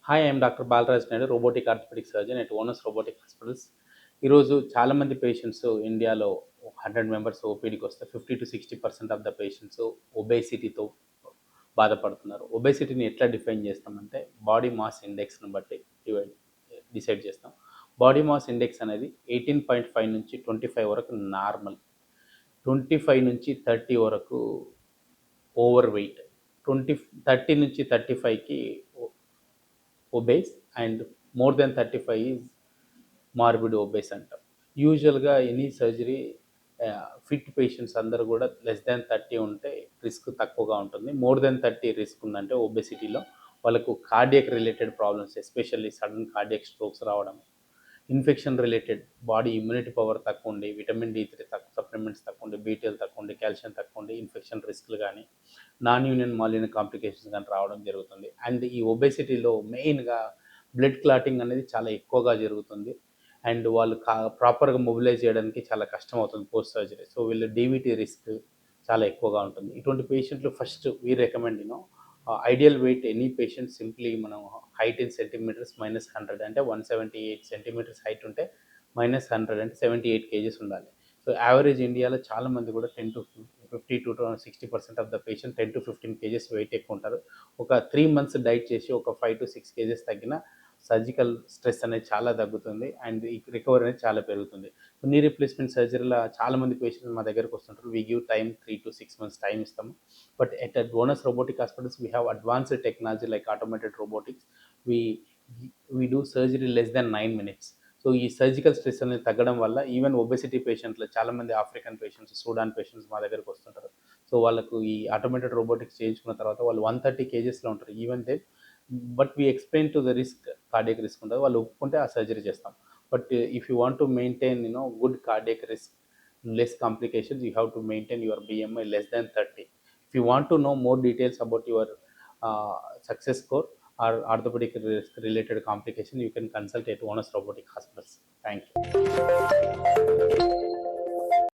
Hi, I'm doctor Balaraj Naidu, robotic orthopaedic surgeon at onus robotic hospitals. ఈరోజు చాలామంది patients ఇండియాలో 100 members ఓపీడీకి వస్తే 50-60% ఆఫ్ ద పేషెంట్స్ ఒబేసిటీతో బాధపడుతున్నారు. ఒబేసిటీని ఎట్లా డిఫైన్ చేస్తామంటే బాడీ మాస్ ఇండెక్స్ను బట్టి డిసైడ్ చేస్తాం. బాడీ మాస్ ఇండెక్స్ అనేది 18.5 నుంచి 25 వరకు నార్మల్, 25 నుంచి 30 వరకు ఓవర్ వెయిట్, 30 నుంచి 35కి obese and more than 35 is morbid obese అంటాం. యూజువల్గా ఎనీ సర్జరీ ఫిట్ పేషెంట్స్ అందరూ కూడా లెస్ దాన్ 30 ఉంటే రిస్క్ తక్కువగా ఉంటుంది. మోర్ దెన్ 30 రిస్క్ ఉందంటే ఒబేసిటీలో వాళ్ళకు cardiac related problems, especially sudden cardiac strokes రావడం, infection related body immunity power తక్కువ ఉండి, విటమిన్ D3 తక్కువ, సప్లిమెంట్స్ తక్కువ ఉండి, B12 తక్కువ ఉండి, కాల్షియం తక్కువ ఉండి ఇన్ఫెక్షన్ రిస్క్లు కానీ నాన్ యూనియన్ మాలిన్ కాంప్లికేషన్స్ కానీ రావడం జరుగుతుంది. అండ్ ఈ ఒబేసిటీలో మెయిన్గా బ్లడ్ క్లాటింగ్ అనేది చాలా ఎక్కువగా జరుగుతుంది. అండ్ వాళ్ళు ప్రాపర్గా మొబిలైజ్ చేయడానికి చాలా కష్టం అవుతుంది పోస్ట్ సర్జరీ. సో వీళ్ళు డీవీటీ రిస్క్ చాలా ఎక్కువగా ఉంటుంది. ఇటువంటి పేషెంట్లు first we recommend ideal weight any patient simply మనం హైట్ ఇన్ సెంటీమీటర్స్ -100 అంటే 178 సెంటీమీటర్స్ హైట్ ఉంటే -100 అంటే 78 కేజీస్ ఉండాలి. సో యావరేజ్ ఇండియాలో చాలామంది కూడా 50-60% of the patient 10-15 kgs wait ఎక్కువ ఉంటారు. ఒక 3 మంత్స్ డైట్ చేసి ఒక 5-6 కేజెస్ తగ్గిన సర్జికల్ స్ట్రెస్ అనేది చాలా తగ్గుతుంది అండ్ ఈ రికవరీ అనేది చాలా పెరుగుతుంది. నీ రీప్లేస్మెంట్ సర్జరీలో చాలామంది పేషెంట్స్ మా దగ్గరకు వస్తుంటారు. We give time 3-6 months time ఇస్తాము. But at onus robotic hospitals we have advanced technology like automated robotics. We do surgery less than 9 minutes. So ఈ సర్జికల్ స్ట్రెస్ అనేది తగ్గడం వల్ల ఈవెన్ ఒబెసిటీ పేషెంట్లు చాలామంది ఆఫ్రికన్ పేషెంట్స్, సూడాన్ పేషెంట్స్ మా దగ్గరకు వస్తుంటారు. సో వాళ్ళకు ఈ ఆటోమేటెడ్ రోబోటిక్స్ చేయించుకున్న తర్వాత వాళ్ళు 130 కేజెస్లో ఉంటారు. Even they but we explain to the risk, cardiac risk ఉంటుంది. వాళ్ళు ఒప్పుకుంటే ఆ సర్జరీ చేస్తాం. But if you want to maintain good cardiac risk, less complications, you have to maintain your BMI less than 30. If you want to know more details about your success score or orthopedic risk related complication, you can consult at Onus Robotic Hospitals. Thank you.